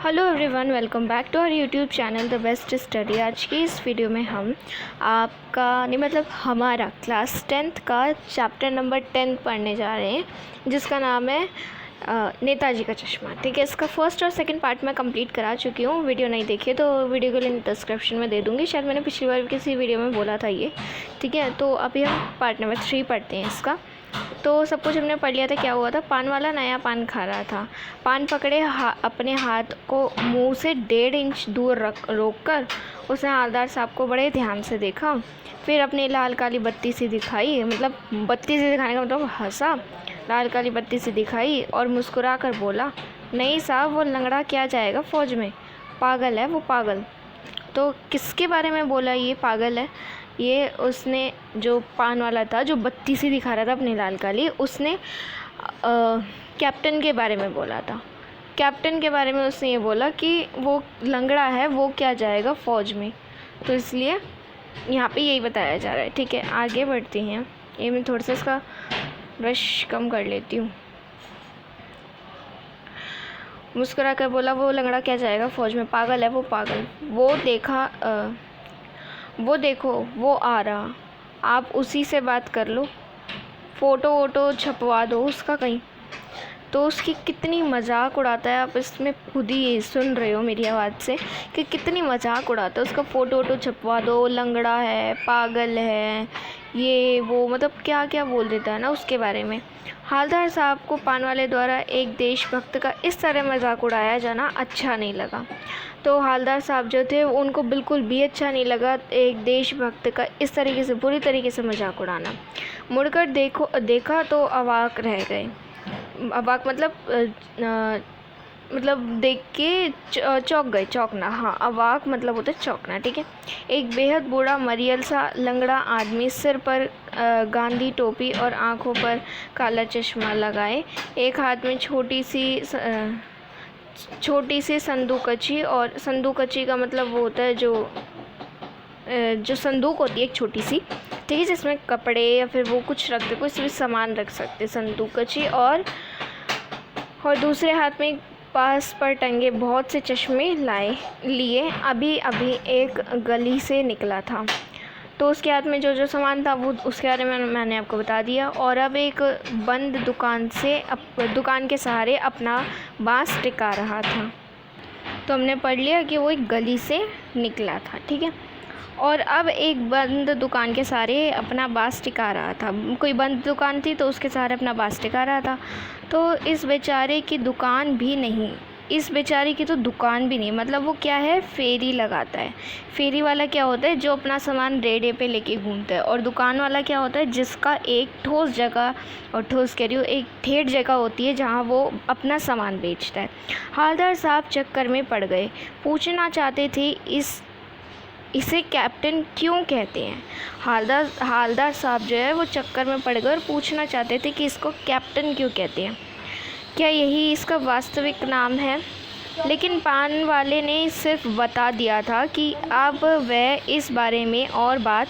Hello everyone, welcome back to our YouTube channel the best study. आज की इस video में हम हमारा क्लास 10th का चैप्टर नंबर 10 पढ़ने जा रहे हैं, जिसका नाम है नेताजी का चश्मा। ठीक है, इसका फर्स्ट और सेकंड पार्ट मैं कंप्लीट करा चुकी हूँ। वीडियो नहीं देखी तो वीडियो को लिंक डिस्क्रिप्शन में दे दूँगी। शायद मैंने पिछली बार किसी वीडियो में बोला था ये। ठीक है, तो अभी हम पार्ट नंबर 3 पढ़ते हैं इसका। तो सब कुछ हमने पढ़ लिया था। क्या हुआ था, पान वाला नया पान खा रहा था। पान पकड़े अपने हाथ को मुंह से 1.5 इंच दूर रोक कर उसने हवलदार साहब को बड़े ध्यान से देखा। फिर अपनी लाल काली बत्ती सी दिखाई, मतलब बत्ती से दिखाने का मतलब हंसा। लाल काली बत्ती से दिखाई और मुस्कुरा कर बोला, नहीं साहब, वो लंगड़ा क्या जाएगा फ़ौज में, पागल है वो, पागल। तो किसके बारे में बोला ये पागल है? ये उसने, जो पान वाला था, जो बत्ती सी दिखा रहा था अपनी लाल काली, उसने कैप्टन के बारे में बोला था। कैप्टन के बारे में उसने ये बोला कि वो लंगड़ा है, वो क्या जाएगा फ़ौज में। तो इसलिए यहाँ पे यही बताया जा रहा है। ठीक है, आगे बढ़ते हैं। ये मैं थोड़ा सा इसका ब्रश कम कर लेती हूँ। मुस्कुरा कर बोला, वो लंगड़ा क्या जाएगा फ़ौज में, पागल है वो, पागल। वो देखो वो आ रहा, आप उसी से बात कर लो, फ़ोटो वोटो छपवा दो उसका कहीं। तो उसकी कितनी मजाक उड़ाता है, आप इसमें खुद ही सुन रहे हो मेरी आवाज़ से कि कितनी मजाक उड़ाता है। उसका फ़ोटो वोटो छपवा दो, लंगड़ा है, पागल है, ये वो, मतलब क्या क्या बोल देता है ना उसके बारे में। हवलदार साहब को पान वाले द्वारा एक देशभक्त का इस तरह मजाक उड़ाया जाना अच्छा नहीं लगा। तो हवलदार साहब जो थे उनको बिल्कुल भी अच्छा नहीं लगा एक देशभक्त का इस तरीके से, बुरी तरीके से मजाक उड़ाना। मुड़कर देखा तो अवाक रह गए। अवाक मतलब देख के चौंक गए, चौंकना। हाँ, अवाक मतलब होता है चौंकना। ठीक है, एक बेहद बूढ़ा मरियल सा लंगड़ा आदमी, सिर पर गांधी टोपी और आँखों पर काला चश्मा लगाए, एक हाथ में छोटी सी संदूकची, और संदूकची का मतलब वो होता है जो संदूक होती है एक छोटी सी, ठीक है, जिसमें कपड़े या फिर वो कुछ रखते, कुछ भी सामान रख सकते, संदूकची। और दूसरे हाथ में पास पर टंगे बहुत से चश्मे लिए अभी अभी एक गली से निकला था। तो उसके हाथ में जो जो सामान था वो उसके बारे में मैंने आपको बता दिया। और अब एक बंद दुकान के सहारे अपना बाँस टिका रहा था। तो हमने पढ़ लिया कि वो एक गली से निकला था। ठीक है, और अब एक बंद दुकान के सहारे अपना बाँस टिका रहा था। कोई बंद दुकान थी तो उसके सहारे अपना बाँस टिका रहा था। तो इस बेचारे की दुकान भी नहीं, इस बेचारे की तो दुकान भी नहीं, मतलब वो क्या है, फेरी लगाता है। फेरी वाला क्या होता है, जो अपना सामान रेडे पे लेके घूमता है। और दुकान वाला क्या होता है, जिसका एक ठोस जगह, और ठोस कह रही हूँ, एक ठेठ जगह होती है जहाँ वो अपना सामान बेचता है। हवलदार साहब चक्कर में पड़ गए। पूछना चाहते थे इसे कैप्टन क्यों कहते हैं। हवलदार साहब जो है वो चक्कर में पड़ गए और पूछना चाहते थे कि इसको कैप्टन क्यों कहते हैं, क्या यही इसका वास्तविक नाम है। लेकिन पान वाले ने सिर्फ बता दिया था कि अब वह इस बारे में और बात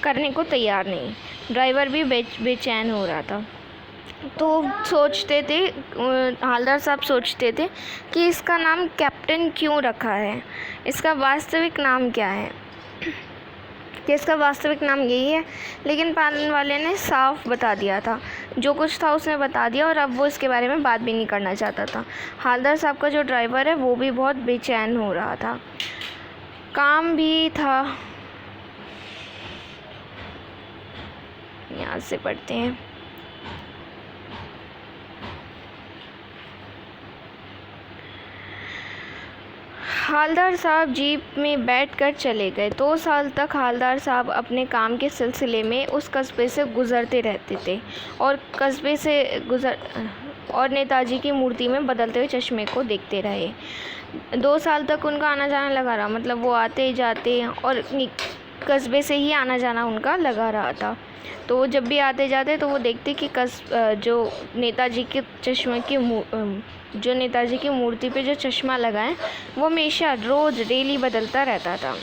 करने को तैयार नहीं। ड्राइवर भी बेचैन हो रहा था। तो हवलदार साहब सोचते थे कि इसका नाम कैप्टन क्यों रखा है, इसका वास्तविक नाम क्या है, कि इसका वास्तविक नाम यही है। लेकिन पान वाले ने साफ बता दिया था, जो कुछ था उसने बता दिया, और अब वो इसके बारे में बात भी नहीं करना चाहता था। हवलदार साहब का जो ड्राइवर है वो भी बहुत बेचैन हो रहा था, काम भी था। यहाँ से पढ़ते हैं। हवलदार साहब जीप में बैठकर चले गए। 2 साल तक हवलदार साहब अपने काम के सिलसिले में उस कस्बे से गुज़रते रहते थे और नेताजी की मूर्ति में बदलते हुए चश्मे को देखते रहे। 2 साल तक उनका आना जाना लगा रहा, मतलब वो आते जाते और कस्बे से ही आना जाना उनका लगा रहा था। तो वो जब भी आते जाते तो वो देखते कि जो नेताजी की मूर्ति पे जो चश्मा लगा है वो हमेशा रोज़ डेली बदलता रहता था।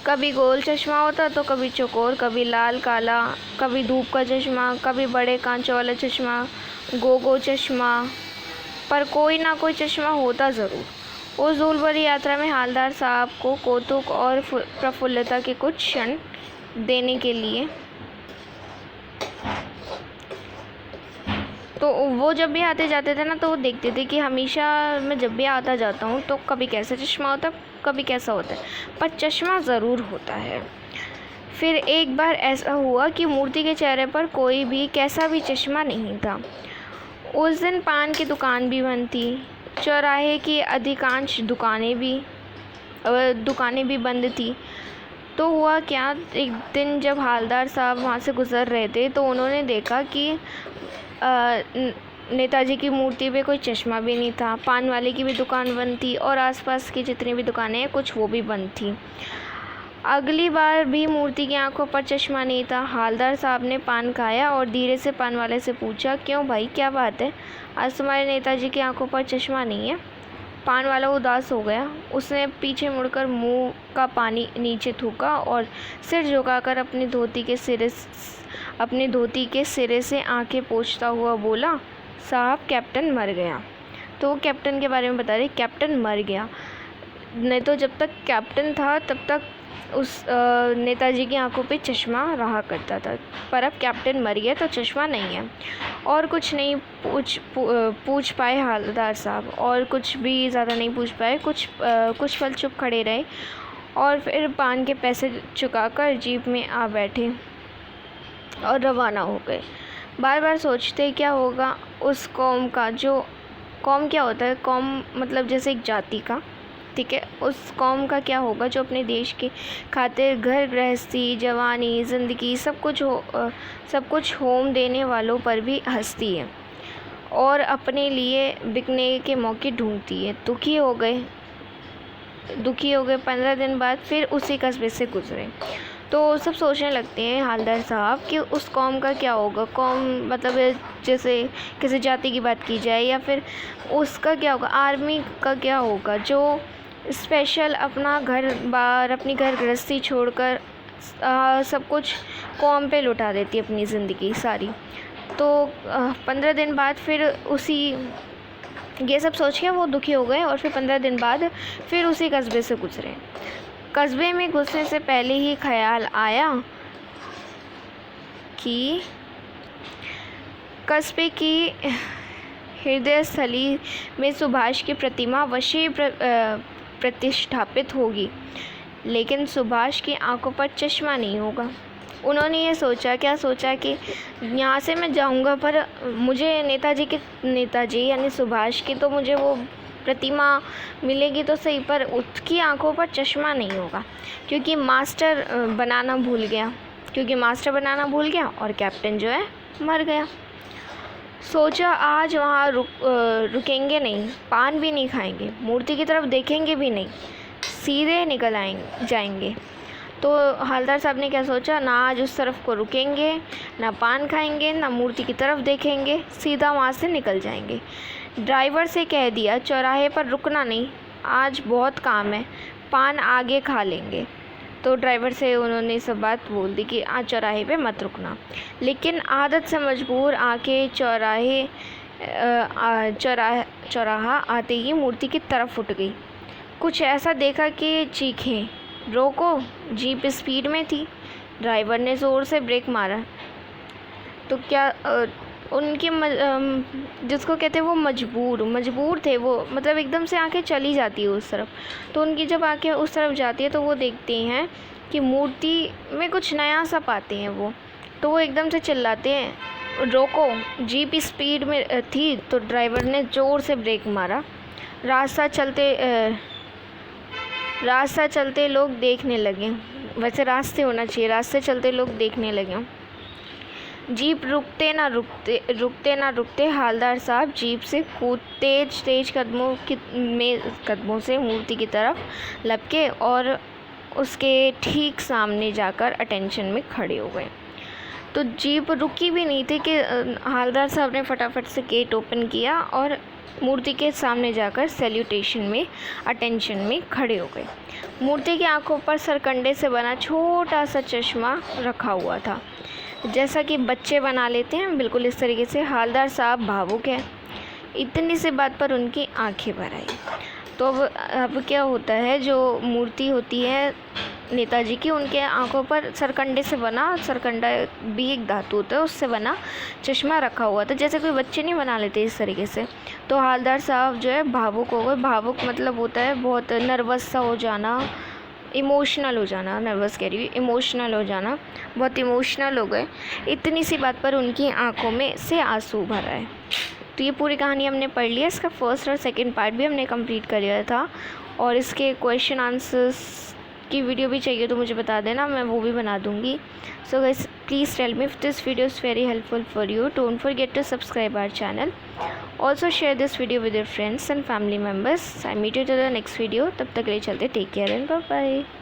कभी गोल चश्मा होता तो कभी चौकोर, कभी लाल काला, कभी धूप का चश्मा, कभी बड़े कांचों वाला चश्मा, गोगो चश्मा, पर कोई ना कोई चश्मा होता ज़रूर। उस धूल भरी यात्रा में हालदार साहब को कौतुक और प्रफुल्लता के कुछ क्षण देने के लिए, तो वो जब भी आते जाते थे ना, तो वो देखते थे कि हमेशा मैं जब भी आता जाता हूँ तो कभी कैसा चश्मा होता है, कभी कैसा होता है, पर चश्मा ज़रूर होता है। फिर एक बार ऐसा हुआ कि मूर्ति के चेहरे पर कोई भी कैसा भी चश्मा नहीं था। उस दिन पान की दुकान भी बंद थी, चौराहे की अधिकांश दुकानें भी बंद थी। तो हुआ क्या, एक दिन जब हालदार साहब वहाँ से गुज़र रहे थे तो उन्होंने देखा कि नेताजी की मूर्ति पे कोई चश्मा भी नहीं था, पान वाले की भी दुकान बंद थी और आसपास की जितनी भी दुकानें हैं कुछ वो भी बंद थी। अगली बार भी मूर्ति की आंखों पर चश्मा नहीं था। हालदार साहब ने पान खाया और धीरे से पान वाले से पूछा, क्यों भाई, क्या बात है, आज तुम्हारे नेताजी की आंखों पर चश्मा नहीं है? पान वाला उदास हो गया। उसने पीछे मुड़कर मुंह का पानी नीचे थूका और सिर झुकाकर अपनी धोती के सिरे से आंखें पोंछता हुआ बोला, साहब कैप्टन मर गया। तो कैप्टन के बारे में बता रहे, कैप्टन मर गया। नहीं तो जब तक कैप्टन था तब तक उस नेताजी की आंखों पे चश्मा रहा करता था, पर अब कैप्टन मर गया तो चश्मा नहीं है। और कुछ नहीं पूछ पाए हालदार साहब, और कुछ भी ज़्यादा नहीं पूछ पाए। कुछ पल चुप खड़े रहे और फिर पान के पैसे चुकाकर जीप में आ बैठे और रवाना हो गए। बार बार सोचते क्या होगा उस कौम का, जो कौम क्या होता है, कौम मतलब जैसे एक जाति का, ठीक है, उस कौम का क्या होगा जो अपने देश के खातिर घर गृहस्थी, जवानी, ज़िंदगी सब कुछ होम देने वालों पर भी हंसती है और अपने लिए बिकने के मौके ढूंढती है। दुखी हो गए 15 दिन बाद फिर उसी कस्बे से गुजरे तो सब सोचने लगते हैं हालदार साहब कि उस कौम का क्या होगा। कौम मतलब जैसे किसी जाति की बात की जाए, या फिर उसका क्या होगा, आर्मी का क्या होगा जो स्पेशल अपना घर बार, अपनी घर गृहस्थी छोड़कर सब कुछ कौम पे लुटा देती है, अपनी ज़िंदगी सारी। तो 15 दिन बाद फिर ये सब सोच के वो दुखी हो गए और फिर 15 दिन बाद फिर उसी कस्बे से गुजरे। कस्बे में घुसने से पहले ही ख्याल आया कि कस्बे की हृदय स्थली में सुभाष की प्रतिमा अवश्य प्रतिष्ठापित होगी, लेकिन सुभाष की आंखों पर चश्मा नहीं होगा। उन्होंने ये सोचा कि यहाँ से मैं जाऊँगा पर मुझे नेताजी यानी सुभाष की तो मुझे वो प्रतिमा मिलेगी तो सही, पर उसकी आंखों पर चश्मा नहीं होगा, क्योंकि मास्टर बनाना भूल गया और कैप्टन जो है मर गया। सोचा आज वहाँ रुकेंगे नहीं, पान भी नहीं खाएंगे, मूर्ति की तरफ देखेंगे भी नहीं, सीधे निकल जाएंगे। तो हालदार साहब ने क्या सोचा, ना आज उस तरफ को रुकेंगे, ना पान खाएंगे, ना मूर्ति की तरफ देखेंगे, सीधा वहाँ से निकल जाएंगे। ड्राइवर से कह दिया चौराहे पर रुकना नहीं, आज बहुत काम है, पान आगे खा लेंगे। तो ड्राइवर से उन्होंने सब बात बोल दी कि आज चौराहे पे मत रुकना। लेकिन आदत से मजबूर आके चौराहा आते ही मूर्ति की तरफ उठ गई। कुछ ऐसा देखा कि चीखें, रोको। जीप स्पीड में थी, ड्राइवर ने ज़ोर से ब्रेक मारा तो क्या उनकी जिसको कहते हैं वो मजबूर थे वो, मतलब एकदम से आंखें चली जाती है उस तरफ। तो उनकी जब आंखें उस तरफ जाती है तो वो देखते हैं कि मूर्ति में कुछ नया सा पाते हैं वो, तो वो एकदम से चिल्लाते हैं, रोको। जीप स्पीड में थी तो ड्राइवर ने ज़ोर से ब्रेक मारा। रास्ता चलते लोग देखने लगे, वैसे रास्ते होना चाहिए, रास्ते चलते लोग देखने लगे। जीप रुकते ना रुकते हालदार साहब जीप से कूद तेज कदमों से मूर्ति की तरफ लपके और उसके ठीक सामने जाकर अटेंशन में खड़े हो गए। तो जीप रुकी भी नहीं थी कि हालदार साहब ने फटाफट से गेट ओपन किया और मूर्ति के सामने जाकर सैल्यूटेशन में अटेंशन में खड़े हो गए। मूर्ति की आंखों पर सरकंडे से बना छोटा सा चश्मा रखा हुआ था, जैसा कि बच्चे बना लेते हैं, बिल्कुल इस तरीके से। हालदार साहब भावुक है इतनी सी बात पर उनकी आंखें भर आई। तो अब क्या होता है, जो मूर्ति होती है नेताजी की, उनके आंखों पर सरकंडे से बना, सरकंडा भी एक धातु होता है, उससे बना चश्मा रखा हुआ था, जैसे कोई बच्चे नहीं बना लेते इस तरीके से। तो हवलदार साहब जो है भावुक हो गए। भावुक मतलब होता है बहुत नर्वस सा हो जाना, इमोशनल हो जाना, नर्वस कह रही हूँ, इमोशनल हो जाना, बहुत इमोशनल हो गए। इतनी सी बात पर उनकी आंखों में से आंसू भर आए। तो ये पूरी कहानी हमने पढ़ ली है। इसका फर्स्ट और सेकंड पार्ट भी हमने कंप्लीट कर लिया था, और इसके क्वेश्चन आंसर्स की वीडियो भी चाहिए तो मुझे बता देना, मैं वो भी बना दूँगी। So guys, please tell me if this video is very helpful for you. Don't forget to subscribe our channel. Also share this video with your friends and family members. I meet you to the next video. तब तक के लिए चलते, take care and bye bye.